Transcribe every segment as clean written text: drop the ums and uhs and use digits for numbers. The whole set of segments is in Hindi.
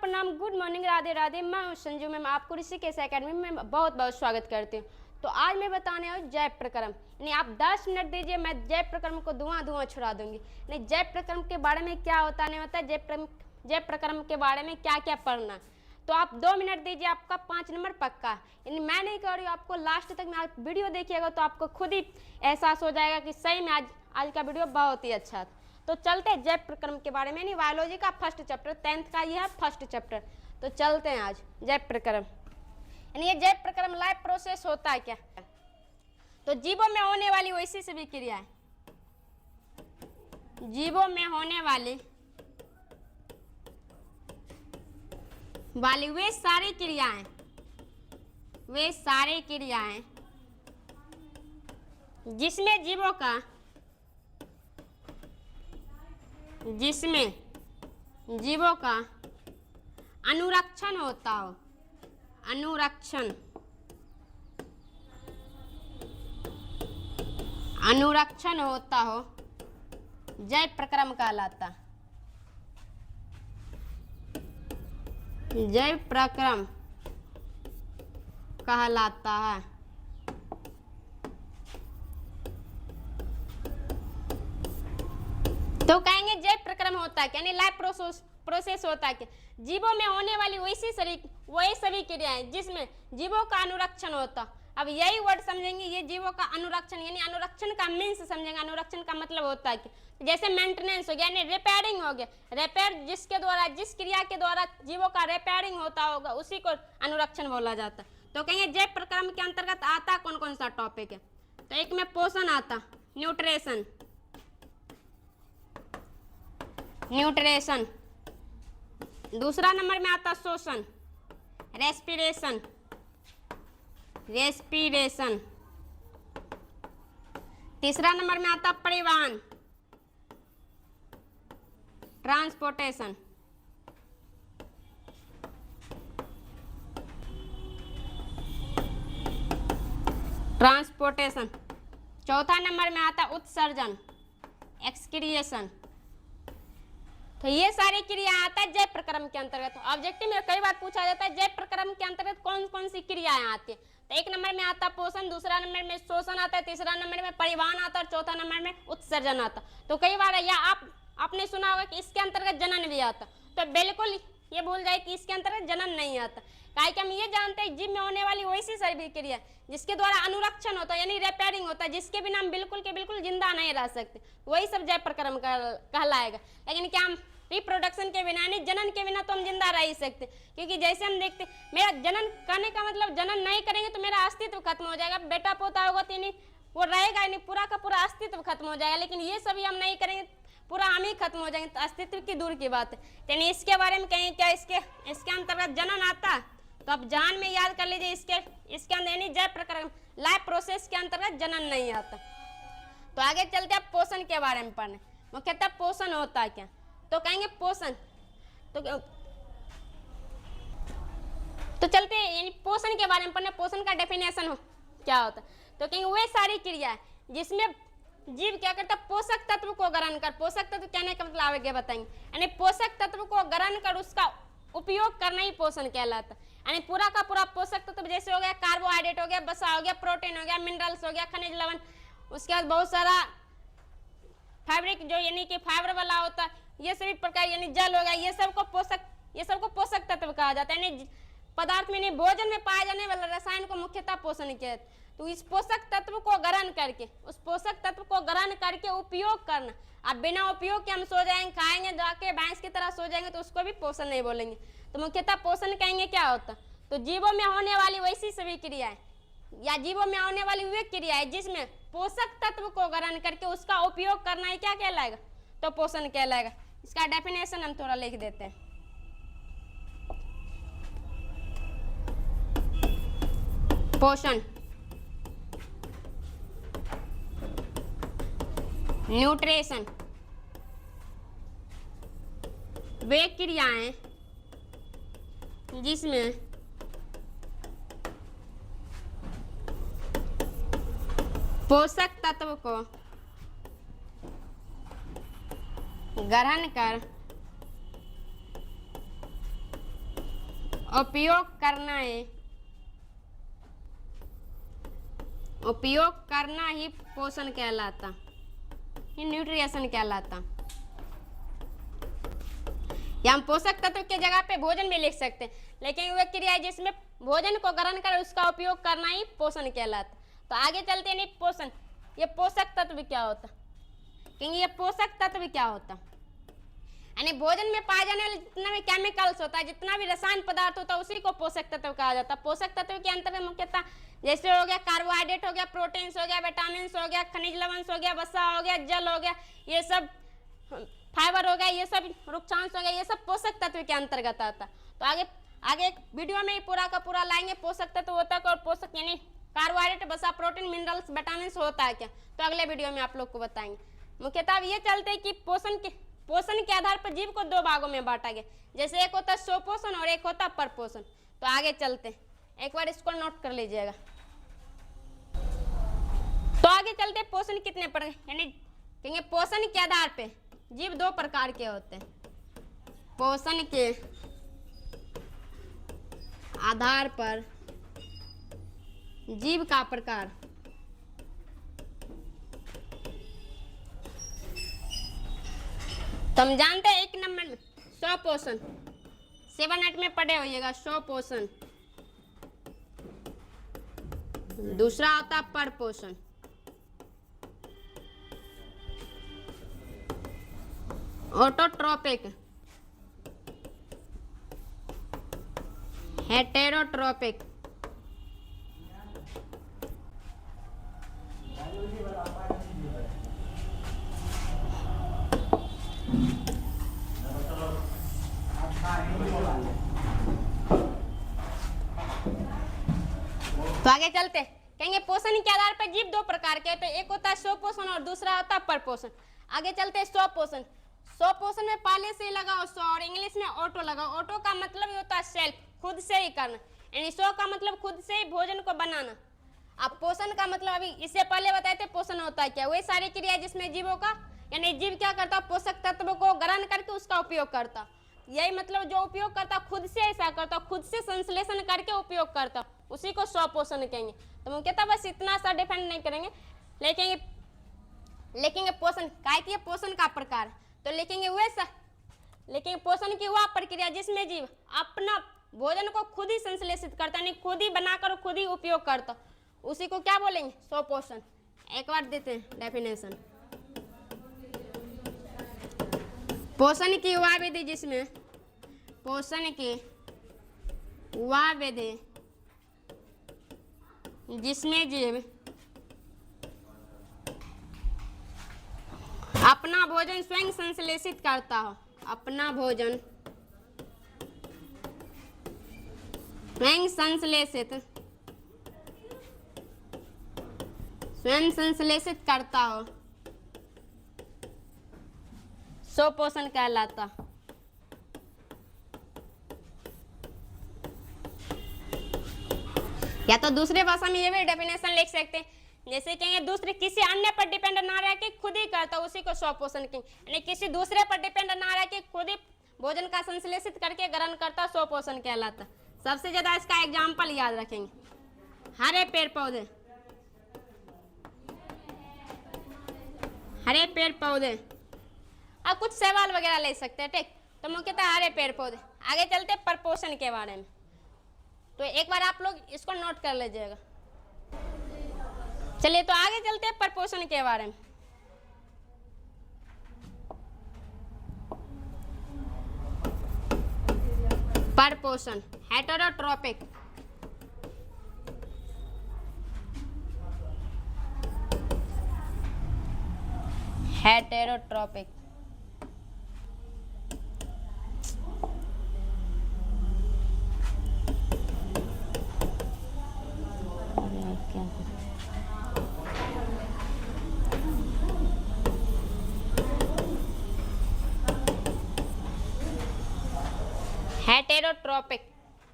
प्रणाम, गुड मॉर्निंग, राधे राधे। मैं हूं संजू मैम, आपको ऋषिकेश एकेडमी में बहुत बहुत स्वागत करती हूँ। तो आज मैं बताने आऊँ जय प्रक्रम, यानी आप 10 मिनट दीजिए, मैं जय प्रक्रम को धुआं धुआं छुड़ा दूंगी। यानी जय प्रक्रम के बारे में क्या होता नहीं होता, जय प्रक्रम के बारे में क्या क्या पढ़ना। तो आप 2 मिनट दीजिए, आपका 5 नंबर पक्का। यानी मैं नहीं कह रही हूँ, आपको लास्ट तक में आप वीडियो देखिएगा तो आपको खुद ही एहसास हो जाएगा कि सही में आज का वीडियो बहुत ही अच्छा था। तो चलते हैं जय प्रक्रम के बारे में, नहीं बायोलॉजी का फर्स्ट चैप्टर, 10th का ये है फर्स्ट चैप्टर। तो चलते हैं आज जय प्रक्रम। यानी ये जय प्रक्रम लाइफ प्रोसेस होता है क्या? तो जीवों में होने वाली वैसी सभी क्रियाएं, जीवों में होने वाली वे सारी क्रियाएं जिसमें जीवों का अनुरक्षण होता हो, अनुरक्षण होता हो, जय प्रक्रम कहलाता। जय प्रक्रम कहलाता है। तो कहेंगे जय प्रक्रम होता है यानी लाइफ प्रोसेस होता है कि जीवों में होने वाली वही सभी क्रियाएं जिसमें जीवों का अनुरक्षण होता। अब यही वर्ड समझेंगे, ये जीवों का अनुरक्षण, यानी अनुरक्षण का मीन्स समझेंगे। अनुरक्षण का मतलब होता है कि जैसे मेंटेनेंस हो गया, यानी रिपेयरिंग हो गया। रिपेयर जिस क्रिया के द्वारा जीवों का रिपेयरिंग होता होगा उसी को अनुरक्षण बोला जाता। तो कहेंगे जय प्रक्रम के अंतर्गत आता कौन कौन सा टॉपिक है? तो एक में पोषण आता, न्यूट्रिशन। दूसरा नंबर में आता शोषण, रेस्पिरेशन। तीसरा नंबर में आता परिवहन, ट्रांसपोर्टेशन। चौथा नंबर में आता उत्सर्जन, एक्सक्रिएशन। तो ये सारी क्रिया आता है जय प्रक्रम के अंतर्गत। ऑब्जेक्टिव में कई बार पूछा जाता है जय प्रक्रम के अंतर्गत कौन कौन सी क्रियाएं आती है। तो एक नंबर में आता पोषण, दूसरा नंबर में शोषण आता है, तीसरा नंबर में परिवहन आता है और चौथा नंबर में उत्सर्जन आता। तो कई बार या आपने सुना होगा कि इसके अंतर्गत जनन भी आता। तो बिल्कुल ये भूल जाए कि इसके अंतर्गत जनन नहीं आता। काहे कि हम ये जानते हैं जीव में होने वाली वैसी सभी क्रिया जिसके द्वारा अनुरक्षण होता है, यानी रिपेयरिंग होता है, जिसके बिना हम बिल्कुल के बिल्कुल जिंदा नहीं रह सकते, वही सब जय प्रक्रम कहलाएगा। लेकिन क्या हम रिप्रोडक्शन के बिना, यानी जनन के बिना तो हम जिंदा रह ही सकते, क्योंकि जैसे हम देखते मेरा जनन करने का मतलब जनन नहीं करेंगे तो मेरा अस्तित्व खत्म हो जाएगा। बेटा पोता होगा तो यानी वो रहेगा, यानी पूरा का पूरा अस्तित्व खत्म हो जाएगा। लेकिन ये सभी हम नहीं करेंगे, पूरा हम ही खत्म हो जाएंगे, तो अस्तित्व की दूर की बात है। यानी इसके बारे में कहें क्या इसके अंतर्गत जनन आता, तो आप जान में याद कर लीजिए इसके अंदर यानी जय प्रक्रम लाइफ प्रोसेस के अंतर्गत जनन नहीं आता। तो आगे चलते हैं पोषण के बारे में पढ़ने। मुख्यतः पोषण होता है क्या? तो कहेंगे पोषण, तो चलते हैं यानी पोषण के बारे में पढ़ने। पोषण का डेफिनेशन क्या होता है? तो कहेंगे वे सारी क्रियाएं जिसमें जीव क्या करता है, पोषक तत्व को ग्रहण कर। पोषक तत्व कहने का मतलब आगे बताएंगे, यानी पोषक तत्व को ग्रहण कर उसका उपयोग करना ही पोषण कहलाता है। यानी पूरा का पूरा पोषक तत्व जैसे हो गया कार्बोहाइड्रेट हो गया, वसा हो गया, प्रोटीन हो गया, मिनरल्स हो गया, खनिज लवण, उसके बाद बहुत सारा फैब्रिक जो यानी कि फाइबर वाला होता है, ये सभी प्रकार, यानी जल हो गया, ये सबको पोषक तत्व कहा जाता है। यानी पदार्थ में, भोजन में पाए जाने वाले रसायन को मुख्यतः पोषण कहते हैं। तो इस पोषक तत्व को ग्रहण करके, उस पोषक तत्व को ग्रहण करके उपयोग करना। अब बिना उपयोग के हम सो जाएंगे, खाएंगे जाके भैंस की तरह सो जाएंगे, तो उसको भी पोषण नहीं बोलेंगे। तो मुख्यतः पोषण कहेंगे क्या होता। तो जीवों में होने वाली वैसी सभी क्रियाएं या जीवों में होने वाली वे क्रियाएं जिसमें पोषक तत्व को ग्रहण करके उसका उपयोग करना ही क्या कहलाएगा? तो पोषण कहलाएगा। इसका डेफिनेशन हम थोड़ा लिख देते हैं। पोषण, न्यूट्रिशन वे क्रियाएं जिसमें पोषक तत्व को ग्रहण कर उपयोग करना है, उपयोग करना ही पोषण कहलाता, ये न्यूट्रिशन कहलाता। या हम पोषक तत्व के जगह पे भोजन भी लिख सकते हैं, लेकिन वह क्रिया है जिसमें भोजन को ग्रहण कर उसका उपयोग करना ही पोषण कहलाता। तो आगे चलते हैं, पोषण, ये पोषक तत्व क्या होता, क्योंकि ये पोषक तत्व क्या होता, यानी भोजन में पाए जाने वाले जितना भी केमिकल्स होता है, जितना भी रसायन पदार्थ होता है, उसी को पोषक तत्व कहा जाता है। पोषक तत्व के अंतर्गत मुख्यतः जैसे हो गया कार्बोहाइड्रेट हो गया, प्रोटीन्स हो गया, विटामिन हो गया, खनिज लवण हो गया, वसा हो गया, जल हो गया, ये सब फाइबर हो गया, ये सब रुक्षांश हो गया, ये सब पोषक तत्व के अंतर्गत आता। तो आगे एक वीडियो में पूरा का पूरा लाएंगे पोषक तत्व होता है और पोषक यानी कार्बोहाइड्रेट, वसा, प्रोटीन, मिनरल्स, विटामिन होता है क्या, तो अगले वीडियो में आप लोग को बताएंगे। मुख्यतः ये चलते हैं कि पोषण के आधार पर जीव को दो भागों में बांटा गया, जैसे एक होता है स्वपोषण और एक होता है परपोषण। तो आगे चलते हैं, एक बार इसको नोट कर लीजिएगा। तो आगे चलते हैं, पोषण कितने प्रकार, यानी कहेंगे पोषण के आधार पे जीव दो प्रकार के होते हैं। पोषण के आधार पर जीव का प्रकार, तो हम जानते हैं एक नंबर स्वपोषण, 7-8 में पढ़े होइएगा स्वपोषण। दूसरा होता है परपोषण, ऑटोट्रोपिक, हेटेरोट्रोपिक, तो आगे चलते कहेंगे पोषण के आधार पर जीव दो प्रकार के होते हैं, एक होता है स्वपोषण और दूसरा होता है परपोषण। आगे चलते हैं स्वपोषण। स्वपोषण में पहले से लगाओ स्व और इंग्लिश में ऑटो लगाओ। ऑटो का मतलब ये होता है सेल्फ, खुद से ही करना, यानी स्व का मतलब खुद से ही भोजन को बनाना। अब पोषण का मतलब अभी इससे पहले बताए थे पोषण होता है क्या, वही सारी क्रिया जिसमें जीवों का यानी जीव क्या करता, पोषक तत्वों को ग्रहण करके उसका उपयोग करता। यही मतलब जो उपयोग करता खुद से ऐसा करता, खुद से संश्लेषण करके उपयोग करता, उसी को स्वपोषण कहेंगे। तो मुख्यतः बस इतना सा डिफेंड नहीं करेंगे, लेकिन पोषण काय की पोषण का प्रकार, तो लिखेंगे वैसा, लेकिन पोषण की वह प्रक्रिया जिसमें जीव अपना भोजन को खुद ही संश्लेषित करता, यानी खुद ही बनाकर खुद ही उपयोग करता, उसी को क्या बोलेंगे, स्वपोषण। एक बार देते हैं डेफिनेशन। पोषण की वह विधि जिसमें, पोषण की वह विधि जिसमें जीव अपना भोजन स्वयं संश्लेषित करता हो, अपना भोजन स्वयं संश्लेषित करता हो, स्वपोषण कहलाता। या तो दूसरे भाषा में ये भी डेफिनेशन लिख सकते हैं, जैसे कहेंगे दूसरे किसी अन्य पर डिपेंड ना रह के खुद ही करता, उसी को स्वपोषण कहेंगे, यानी किसी दूसरे पर डिपेंड ना रह के खुद ही भोजन का संश्लेषित करके ग्रहण करता, स्वपोषण कहलाता। सबसे ज्यादा इसका एग्जाम्पल याद रखेंगे, हरे पेड़ पौधे, हरे पेड़ पौधे। अब कुछ सवाल वगैरह ले सकते हैं, ठीक, तो मुख्यतः हरे पेड़ पौधे। आगे चलते परपोषण के बारे में, तो एक बार आप लोग इसको नोट कर लीजिएगा। चलिए तो आगे चलते हैं परपोषण के बारे में। परपोषण हेटेरोट्रोपिक, हेटेरोट्रोपिक, हेटेरोट्रोपिक,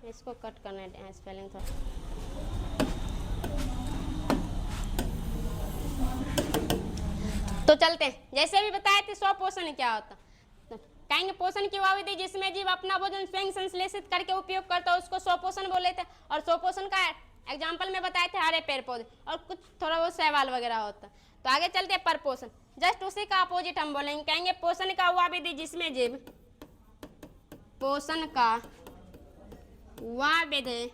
इसको कट करना है स्पेलिंग थोड़ा। तो चलते हैं, जैसे भी बताए थे स्वपोषण क्या होता, तो कहेंगे पोषण की वह विधि जिसमें जीव अपना भोजन स्वयं संश्लेषित करके उपयोग करता है उसको स्वपोषण बोले थे। और स्वपोषण का एग्जाम्पल में बताए थे हरे पेड़ पौधे, और कुछ थोड़ा बहुत शैवाल वगैरह होता। तो आगे चलते हैं परपोषण, जस्ट उसी का अपोजिट हम बोलेंगे। कहेंगे पोषण का वह विधि जिसमें जीव, पोषण का वह विधि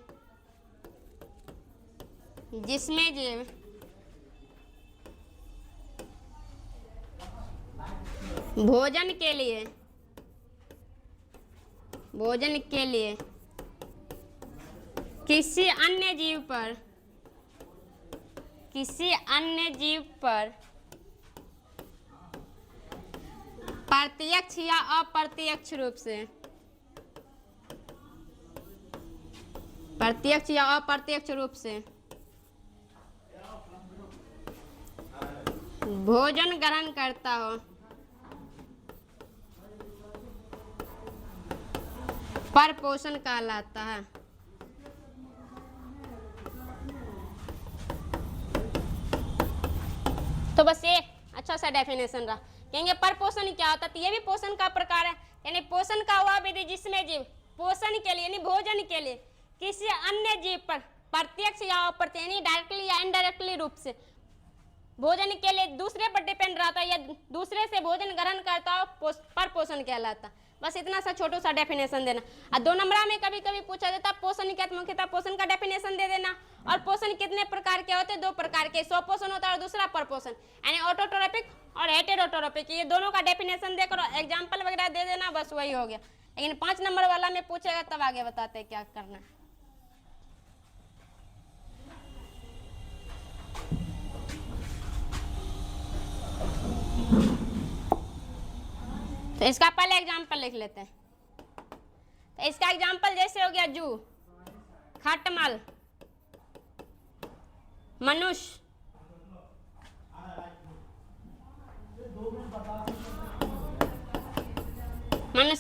जिसमें जीव भोजन के लिए किसी अन्य जीव पर प्रत्यक्ष या अप्रत्यक्ष रूप से भोजन ग्रहण करता हो, परपोषण कहलाता है। तो बस ये अच्छा सा डेफिनेशन रहा। कहेंगे परपोषण क्या होता है, तो ये भी पोषण का प्रकार है। यानी पोषण का वह विधि जिसमें जीव पोषण के लिए यानी भोजन के लिए किसी अन्य जीव पर प्रत्यक्ष या अप्रत्यक्ष यानी डायरेक्टली या इनडायरेक्टली रूप से भोजन के लिए दूसरे पर डिपेंड रहता है या दूसरे से भोजन ग्रहण करता हो, परपोषण कहलाता। बस इतना सा छोटा सा डेफिनेशन देना। और 2 नंबर में कभी कभी पूछा जाता पोषण क्या, मुख्यतः पोषण का डेफिनेशन दे देना। और पोषण कितने प्रकार के होते हैं, 2 प्रकार के, स्वपोषण होता है और दूसरा परपोषण, यानी ऑटोट्रोपिक और हेटेरोट्रोपिक। ये दोनों का डेफिनेशन देकर एग्जाम्पल वगैरह दे देना, बस वही हो गया। लेकिन 5 नंबर वाला में पूछेगा तब आगे बताते क्या करना है। तो इसका पहले एग्जाम्पल लिख लेते हैं। तो इसका एग्जाम्पल जैसे हो गया जू, खटमल, मनुष्य,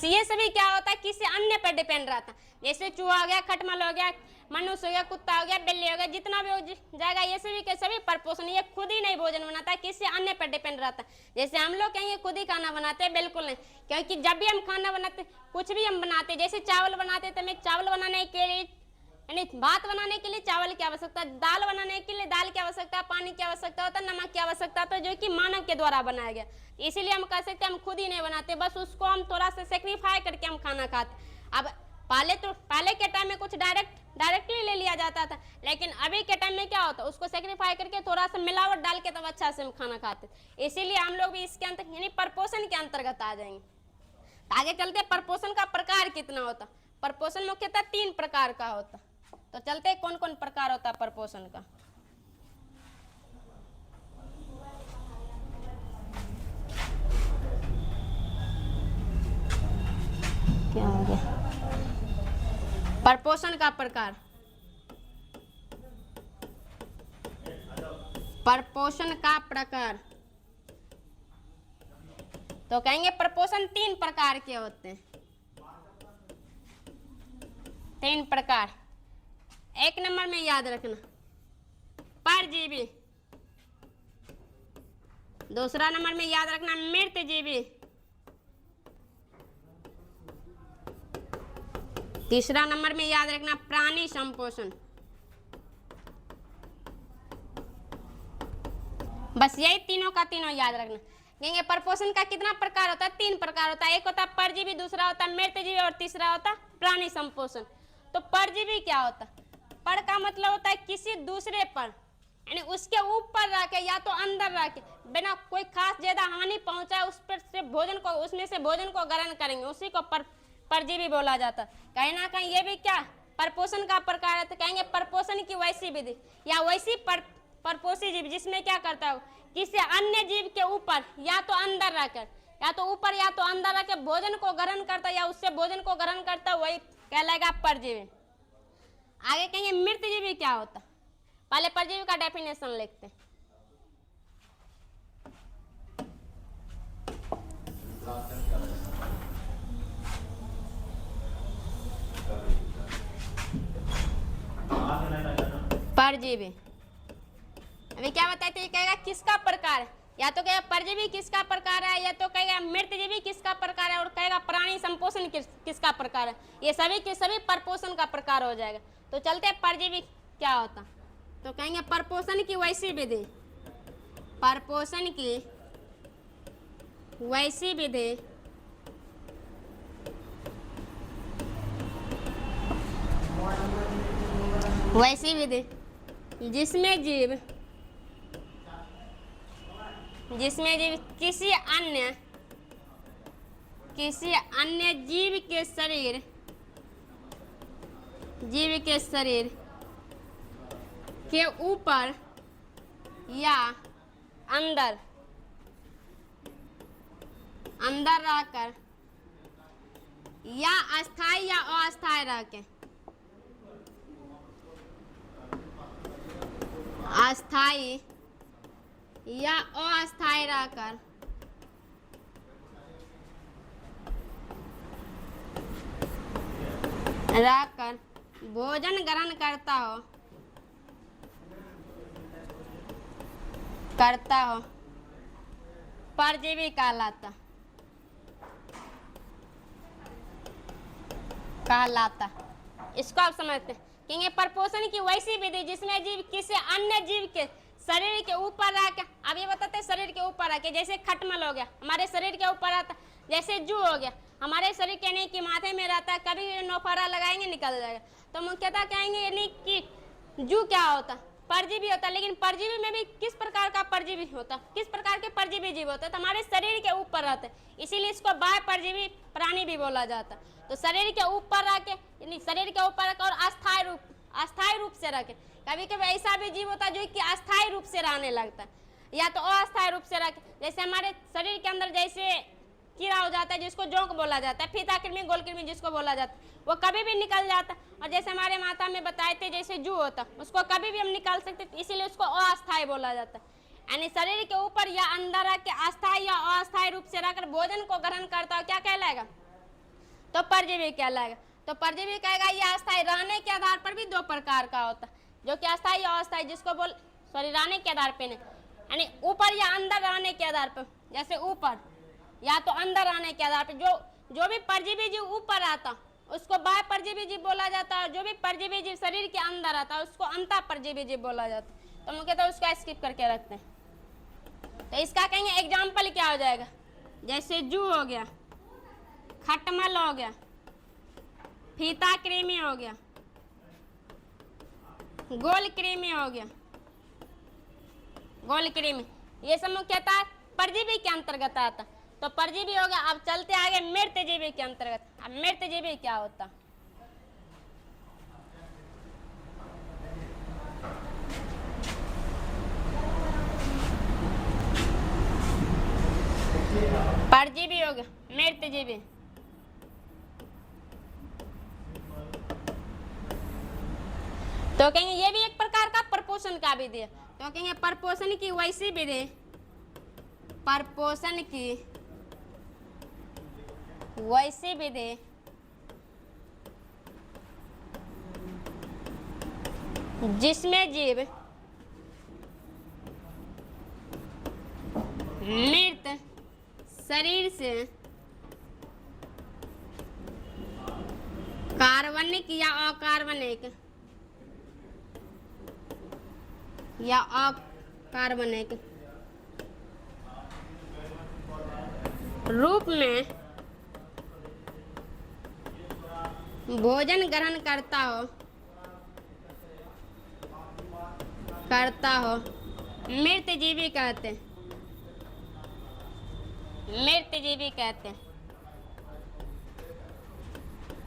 ये सभी क्या होता है किसी अन्य पर डिपेंड रहता है। जैसे चूहा हो गया, खटमल हो गया, मनुष्य हो गया, कुत्ता हो गया, बिल्ली हो गया, जितना भी हो जाएगा ये सभी के सभी परपोषण। ये खुद ही नहीं भोजन बनाता है, किसी अन्य पर डिपेंड रहता है। जैसे हम लोग कहेंगे खुद ही खाना बनाते हैं, बिल्कुल नहीं, क्योंकि जब भी हम खाना बनाते कुछ भी हम बनाते, जैसे चावल बनाते तो हमें चावल बनाने के लिए यानी भात बनाने के लिए चावल की आवश्यकता, दाल बनाने के लिए दाल की आवश्यकता, पानी की आवश्यकता होता है, नमक की आवश्यकता होता है, जो कि मानव के द्वारा बनाया गया। इसीलिए हम कह सकते हैं हम खुद ही नहीं बनाते, बस उसको हम थोड़ा सा सेक्रीफाई करके हम खाना खाते। अब पहले के टाइम में कुछ डायरेक्टली ले लिया जाता था, लेकिन अभी के टाइम में क्या होता है उसको सेक्रीफाई करके थोड़ा सा मिलावट डाल के तब अच्छा से हम खाना खाते। इसीलिए हम लोग भी इसके अंतर यानी परपोषण के अंतर्गत आ जाएंगे। आगे चलते परपोषण का प्रकार कितना होता। परपोषण मुख्यतः 3 प्रकार का होता। तो चलते कौन कौन प्रकार होता है परपोषण का। क्या हो गया परपोषण का प्रकार। परपोषण का प्रकार तो कहेंगे परपोषण 3 प्रकार के होते हैं। 3 प्रकार। 1 नंबर में याद रखना परजीवी, दूसरा नंबर में याद रखना मृतजीवी, तीसरा नंबर में याद रखना प्राणी संपोषण। बस यही तीनों का तीनों याद रखना। कहेंगे परपोषण का कितना प्रकार होता है, 3 प्रकार होता है। एक होता है परजीवी, दूसरा होता है मृतजीवी और तीसरा होता है प्राणी संपोषण। तो परजीवी क्या होता है, पर का मतलब होता है किसी दूसरे पर यानी उसके ऊपर रह के या तो अंदर रह के बिना कोई खास ज्यादा हानि पहुंचाए उस पर से भोजन को उसमें से भोजन को ग्रहण करेंगे, उसी को परजीवी बोला जाता है। कहीं ना कहीं ये भी क्या परपोषण का प्रकार है। तो कहेंगे परपोषण की वैसी विधि या वैसी परपोषी जीव जिसमें क्या करता है किसी अन्य जीव के ऊपर या तो अंदर रहकर या तो ऊपर या तो अंदर रहकर भोजन को ग्रहण करता या उससे भोजन को ग्रहण करता, वही कहलाएगा परजीवी। आगे कहेंगे मृतजीवी क्या होता। पहले परजीवी का डेफिनेशन लिखते हैं। परजीवी अभी क्या बताते हैं, कहेगा किसका प्रकार है, या तो कहेगा परजीवी किसका प्रकार है, या तो कहेगा मृतजीवी किसका प्रकार है, और कहेगा प्राणी संपोषण किसका प्रकार है। ये सभी के सभी परपोषण का प्रकार हो जाएगा। तो चलते हैं परजीवी क्या होता, तो कहेंगे परपोषण की वैसी विधि, परपोषण की वैसी विधि जिसमें जीव किसी अन्य जीव के शरीर के ऊपर या अंदर रहकर या अस्थाई या अस्थाई रहकर, अस्थाई या अस्थाई रहकर भोजन ग्रहण करता हो परजीवी कहलाता। इसको आप समझते हैं कि परपोषण की वैसी विधि जिसमें जीव किसी अन्य जीव के शरीर के ऊपर रह के, अब ये बताते हैं शरीर के ऊपर रह के, जैसे खटमल हो गया हमारे शरीर के ऊपर रहता, जैसे जू हो गया हमारे शरीर के नहीं कि माथे में रहता है, कभी नौफारा लगाएंगे निकल जाएगा। तो मुख्यतः कहेंगे यानी कि जू क्या होता, परजीवी होता। लेकिन परजीवी में भी किस प्रकार का परजीवी होता, किस प्रकार के परजीवी जीव होते, तो हमारे शरीर के ऊपर रहते, इसीलिए इसको बाह्य परजीवी प्राणी भी बोला जाता। तो शरीर के ऊपर रह के, यानी शरीर के ऊपर रख और अस्थायी रूप से रखे। कभी कभी ऐसा भी जीव होता है जो कि अस्थायी रूप से रहने लगता है, या तो अस्थायी रूप से रखे, जैसे हमारे शरीर के अंदर जैसे कीड़ा हो जाता है जिसको जोंक बोला जाता है, फीता कृमि गोल कृमि जिसको बोला जाता है, वो कभी भी निकल जाता है। और जैसे हमारे माता में बताए थे जैसे जू होता, उसको कभी भी हम निकाल सकते, इसीलिए उसको अस्थायी बोला जाता है। यानी शरीर के ऊपर या अंदर रह के अस्थायी या अस्थायी रूप से रहकर भोजन को ग्रहण करता हो, क्या कहलाएगा, तो परजीवी कहलाएगा। तो परजीवी कहेगा ये अस्थायी रहने के आधार पर भी दो प्रकार का होता है, जो कि अस्थायी और अस्थायी, जिसको रहने के आधार पे नहीं, यानी ऊपर या अंदर रहने के आधार पर, जैसे ऊपर या तो अंदर रहने के आधार पर जो भी परजीवी जीव ऊपर आता उसको बाह्य परजीवी जीव बोला जाता है, और जो भी परजीवी जीव शरीर के अंदर आता है उसको अंतः परजीवी जीव बोला जाता है। तो मुख्यतः तो उसका स्किप करके रखते हैं। तो इसका कहेंगे एग्जाम्पल क्या हो जाएगा, जैसे जू हो गया, खटमल हो गया, फीता कृमि हो गया, गोल कृमि हो गया, गोल कृमि, ये सब मुख्यतः परजीवी के अंतर्गत आता। तो परजीवी हो गया। अब चलते आगे मृतजीवी के अंतर्गत। अब मृतजीवी क्या होता, परजीवी हो गया, मृतजीवी, तो कहेंगे ये भी एक प्रकार का परपोषण का विधि है। तो कहेंगे परपोषण की वैसी विधि, परपोषण की वैसी विधि जिसमें जीव मृत शरीर से कार्बनिक या अकार्बनिक रूप में भोजन ग्रहण करता हो मृतजीवी कहते हैं, मृतजीवी कहते हैं।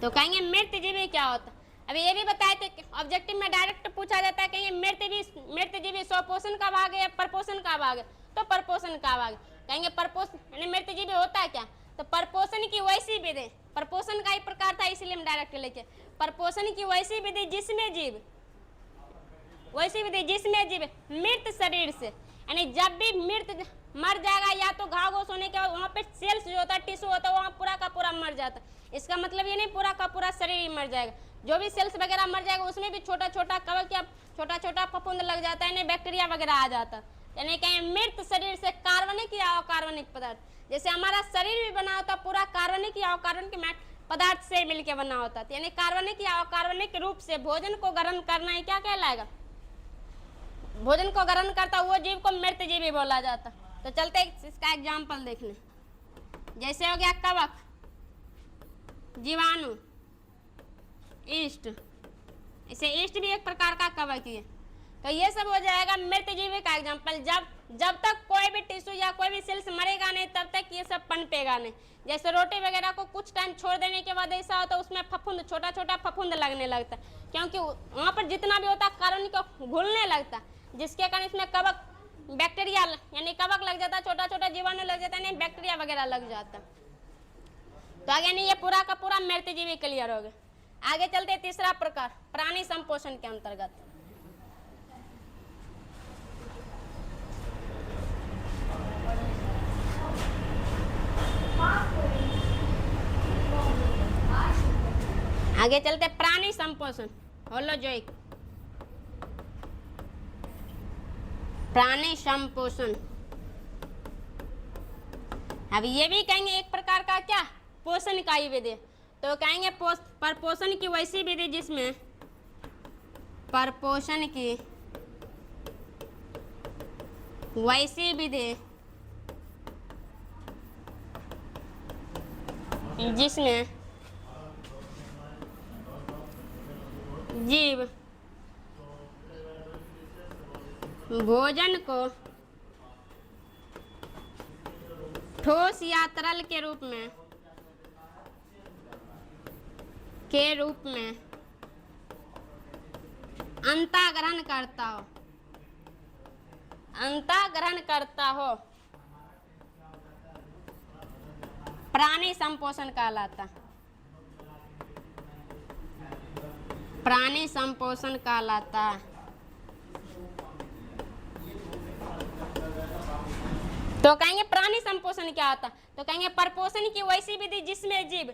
तो कहेंगे मृतजीवी क्या होता है। अभी ये भी बताए थे ऑब्जेक्टिव में डायरेक्ट पूछा जाता है कि ये मृतजीवी स्वपोषण का भाग है या परपोषण का भाग है, तो परपोषण का भाग। कहेंगे परपोषण यानी मृतजीवी होता है क्या, तो परपोषण की वैसी विधि, परपोषण का ही प्रकार था इसीलिए हम डायरेक्ट लेके, परपोषण की वैसी विधि जिसमें जीव मृत शरीर से, यानी जब भी मृत मर जाएगा या तो घाव घोष होने के बाद वहाँ पे सेल्स जो होता है, टिश्यू होता है, वहाँ पूरा का पूरा मर जाता है। इसका मतलब ये नहीं पूरा का पूरा शरीर ही मर जाएगा, जो भी सेल्स वगैरह मर जाएगा उसमें भी छोटा छोटा कवर क्या छोटा छोटा फफूंद लग जाता है, बैक्टीरिया वगैरह आ जाता है। यानी कहें मृत शरीर से कार्बनिक या अकार्बनिक पदार्थ। जैसे हमारा शरीर भी बना होता पूरा कार्बनिक या अकार्बनिक पदार्थ से मिलकर बना होता है, यानी कार्बनिक या अकार्बनिक रूप से भोजन को ग्रहण करना ही क्या कहलाएगा? भोजन को ग्रहण करता वो जीव को मृत जीव भी बोला जाता। तो चलते इसका एग्जाम्पल देखने। जैसे हो गया कवक, जीवाणु, ईस्ट, इसे ईस्ट भी एक प्रकार का कवक ही है। तो ये सब हो जाएगा मृत जीव का एग्जाम्पल। जब तक कोई भी टिश्यू या कोई भी सेल्स मरेगा नहीं तब तक ये सब पनपेगा नहीं। जैसे रोटी वगैरह को कुछ टाइम छोड़ देने के बाद ऐसा होता है उसमें फफूंद, छोटा छोटा फफूंद लगने लगता है, क्योंकि वहाँ पर जितना भी होता है कार्बन को घुलने लगता है, जिसके कारण इसमें कवक बैक्टीरिया यानी कवक लग जाता है, छोटा छोटा जीवाणु लग जाता है, नहीं बैक्टीरिया वगैरह लग जाता है। तो आगे नहीं ये पूरा का पूरा मृत जीवी क्लियर हो गया। आगे चलते तीसरा प्रकार प्राणी संपोषण के अंतर्गत। आगे चलते प्राणी संपोषण, होलोजोइक प्राणी संपोषण। अब ये भी कहेंगे एक प्रकार का क्या पोषण का ही विधि। तो कहेंगे परपोषण की वैसी विधि जिसमें परपोषण की वैसी विधि जिसमें जीव भोजन को ठोस या तरल के रूप में अंतःग्रहण करता हो प्राणी संपोषण कहलाता। प्राणी संपोषण कहलाता। तो कहेंगे प्राणी संपोषण क्या होता? तो कहेंगे परपोषण की वैसी विधि जिसमें जीव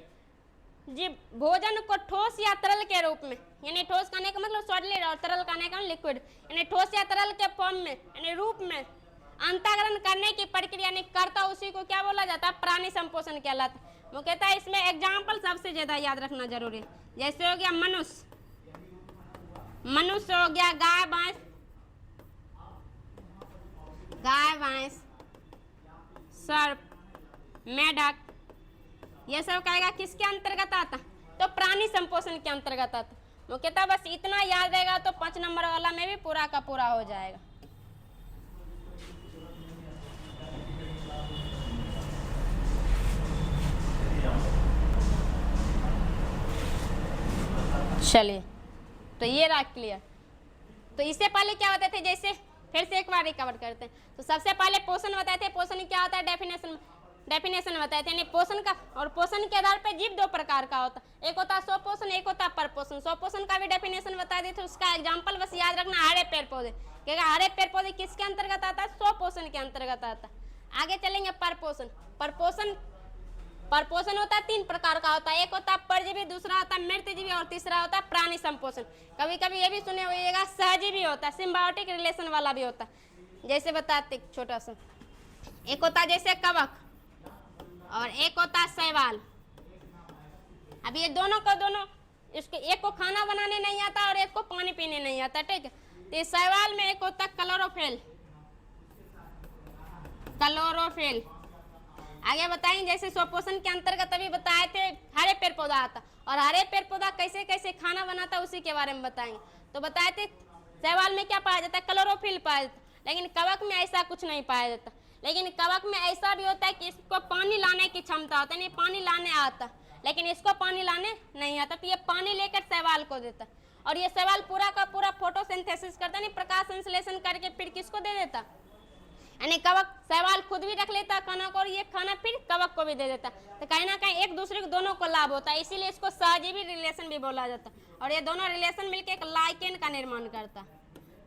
भोजन को ठोस या तरल के रूप में, यानी ठोस कहने का मतलब सॉलिड और तरल कहने का लिक्विड, यानी ठोस या तरल के फॉर्म में यानी रूप में अंतःग्रहण करने की प्रक्रिया नहीं करता, उसी को क्या बोला जाता है? प्राणी संपोषण कहलाता। वो कहता है इसमें एग्जाम्पल सबसे ज्यादा याद रखना जरूरी है। जैसे हो गया मनुष्य हो गया, गाय भैंस, सर्प, मेढक, ये सब कहेगा किसके अंतर्गत आता? तो प्राणी संपोषण के अंतर्गत आता। वो कहता बस इतना याद रहेगा तो 5 नंबर वाला में भी पूरा का पूरा हो जाएगा। चलिए, तो ये रहा क्लियर। तो इससे पहले क्या होते थे, जैसे फिर से एक बार रिकवर करते हैं। तो सबसे पहले पोषण बताए थे। पोषण क्या होता है? डेफिनेशन बताए थे। यानी पोषण का और पोषण के आधार पर जीव 2 प्रकार का होता है, एक होता है स्वपोषण, एक होता है परपोषण। स्वपोषण का भी डेफिनेशन बता दी थी, उसका एग्जांपल बस याद रखना, हरे पेड़ पौधे। क्योंकि हरे पेड़ पौधे किसके अंतर्गत आता है? स्वपोषण के अंतर्गत आता है। आगे चलेंगे परपोषण। परपोषण होता है 3 प्रकार का होता है, एक होता है परजीवी, दूसरा होता है मृतजीवी और तीसरा होता है प्राणी संपोषण। कभी कभी ये भी सुने होइएगा सहजीवी होता है, सिम्बायोटिक रिलेशन वाला भी होता है। जैसे बताते छोटा सा, एक होता है जैसे कवक और एक होता है शैवाल। अब ये दोनों इसको एक को खाना बनाने नहीं आता और एक को पानी पीने नहीं आता, ठीक है। तो शैवाल में एक होता है क्लोरोफिल। आगे बताएंगे जैसे स्वपोषण के अंतर्गत अभी बताए थे हरे पेड़ पौधा आता, और हरे पेड़ पौधा कैसे कैसे खाना बनाता उसी के बारे में बताएंगे। तो बताए थे शैवाल में क्या पाया जाता है? क्लोरोफिल पाया जाता है, लेकिन कवक में ऐसा कुछ नहीं पाया जाता। लेकिन कवक में ऐसा भी होता है कि इसको पानी लाने की क्षमता होता है, नहीं पानी लाने आता, लेकिन इसको पानी लाने नहीं आता। तो ये पानी लेकर शैवाल को देता, और ये शैवाल पूरा का पूरा फोटोसिंथेसिस करता, नहीं प्रकाश संश्लेषण करके फिर किसको दे देता? यानी कवक शैवाल खुद भी रख लेता खाना को, और ये खाना फिर कवक को भी दे देता। तो कहीं ना कहीं एक दूसरे को दोनों को लाभ होता है, इसीलिए इसको सहजीवी रिलेशन भी बोला जाता है। और ये दोनों रिलेशन मिलकर एक लाइकेन का निर्माण करता।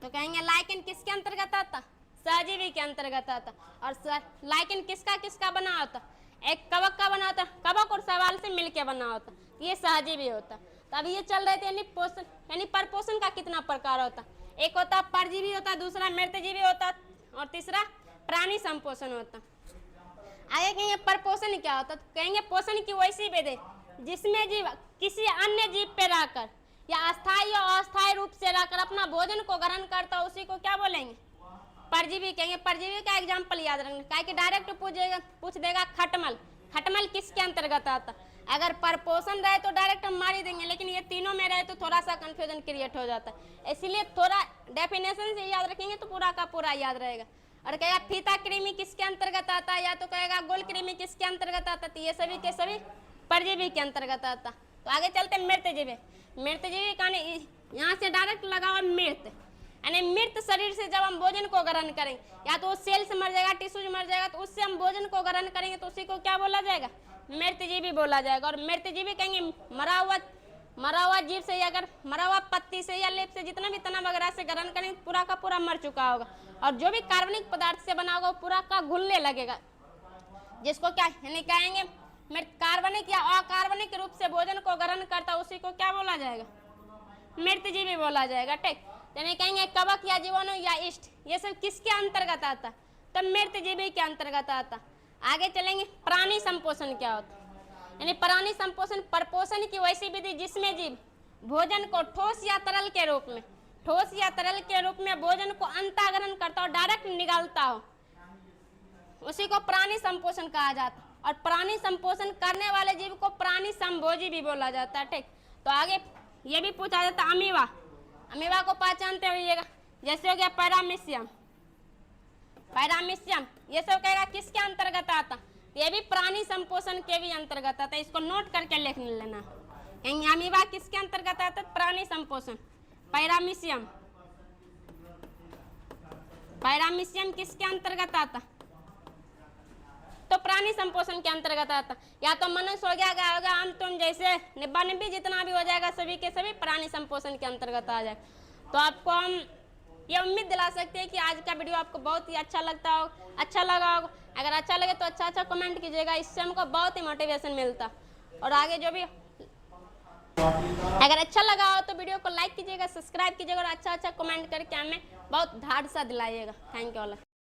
तो कहेंगे लाइकेन किसके अंतर्गत आता? सहजीवी के अंतर्गत आता। और लाइकेन किसका किसका बना होता? एक कवक का बना होता, कवक और शैवाल से मिलके बना होता, ये सहजीवी होता। तो अब ये चल रहे थे यानी परपोषण का कितना प्रकार होता? एक होता परजीवी होता, दूसरा मृतजीवी होता, और तीसरा प्राणी संपोषण होता। आगे कहेंगे परपोषण क्या होता, तो कहेंगे पोषण की वैसी विधि जिसमें जीव किसी अन्य जीव पे रहकर या अस्थायी या अस्थायी रूप से रहकर अपना भोजन को ग्रहण करता है, उसी को क्या बोलेंगे, परजीवी कहेंगे। परजीवी का एग्जाम्पल याद रखना, क्या कि डायरेक्ट पूछ देगा खटमल। खटमल किसके अंतर्गत आता, अगर परपोषण रहे तो डायरेक्ट हम मार ही देंगे, लेकिन ये तीनों में रहे तो थोड़ा सा कंफ्यूजन क्रिएट हो जाता है, इसलिए थोड़ा डेफिनेशन से याद रखेंगे तो पूरा का पूरा याद रहेगा। और कहेगा फीता कृमि किसके अंतर्गत आता है, या तो कहेगा गोल कृमि किसके अंतर्गत आता है, तो ये सभी के सभी परजीवी के अंतर्गत आता। तो आगे चलते मृतजीवी। मृतजीवी का यहाँ से डायरेक्ट लगाओ मृत, यानी मृत शरीर से जब हम भोजन को ग्रहण करेंगे, या तो सेल्स मर जाएगा, टिश्यूज मर जाएगा, तो उससे हम भोजन को ग्रहण करेंगे तो उसी को क्या बोला जाएगा, मृतजीवी बोला जाएगा। और मृतजीवी कहेंगे मरा हुआ जीव से, अगर मरा हुआ पत्ती से या लेप से जितना भी तना वगैरह से ग्रहण करेंगे पूरा का पूरा मर चुका होगा, और जो भी कार्बनिक पदार्थ से बना होगा वो पूरा का घुलने लगेगा, जिसको क्या यानी कहेंगे मृत। कार्बनिक या अकार्बनिक रूप से भोजन को ग्रहण करता उसी को क्या बोला जाएगा, मृतजीवी बोला जाएगा। ठीक, यानी कहेंगे कवक या जीवाणु या ईस्ट, ये सब किसके अंतर्गत आता, तो मृतजीवी के अंतर्गत आता। आगे चलेंगे प्राणी संपोषण क्या होता, यानी प्राणी संपोषण परपोषण की वैसी विधि जिसमें जीव भोजन को ठोस या तरल के रूप में भोजन को अंतःग्रहण करता हो, डायरेक्ट निकालता हो, उसी को प्राणी संपोषण कहा जाता। और प्राणी संपोषण करने वाले जीव को प्राणी संभोजी भी बोला जाता है। ठीक, तो आगे ये भी पूछा जाता है अमीबा। अमीबा को पहचानते होइएगा, जैसे हो गया पैरामीशियम। ये सब कहेगा किसके अंतर्गत आता, ये भी प्राणी संपोषण के भी अंतर्गत आता है, इसको नोट करके लिख लेना। कहेंगे अमीबा किसके अंतर्गत आता है, प्राणी संपोषण। पैरामीशियम किसके अंतर्गत आता, तो प्राणी संपोषण के अंतर्गत आता। या तो मनुष्य हो गया, गाय होगा, हम तुम जैसे 99 जितना भी हो जाएगा सभी के सभी प्राणी संपोषण के अंतर्गत आ जाए। तो आपको हम ये उम्मीद दिला सकते हैं कि आज का वीडियो आपको बहुत ही अच्छा लगा होगा। अगर अच्छा लगे तो अच्छा कमेंट कीजिएगा, इससे हमको बहुत ही मोटिवेशन मिलता। और आगे जो भी अगर अच्छा लगा हो तो वीडियो को लाइक कीजिएगा, सब्सक्राइब कीजिएगा और अच्छा कमेंट करके हमें बहुत धाड़ सा दिलाइएगा। Thank you all.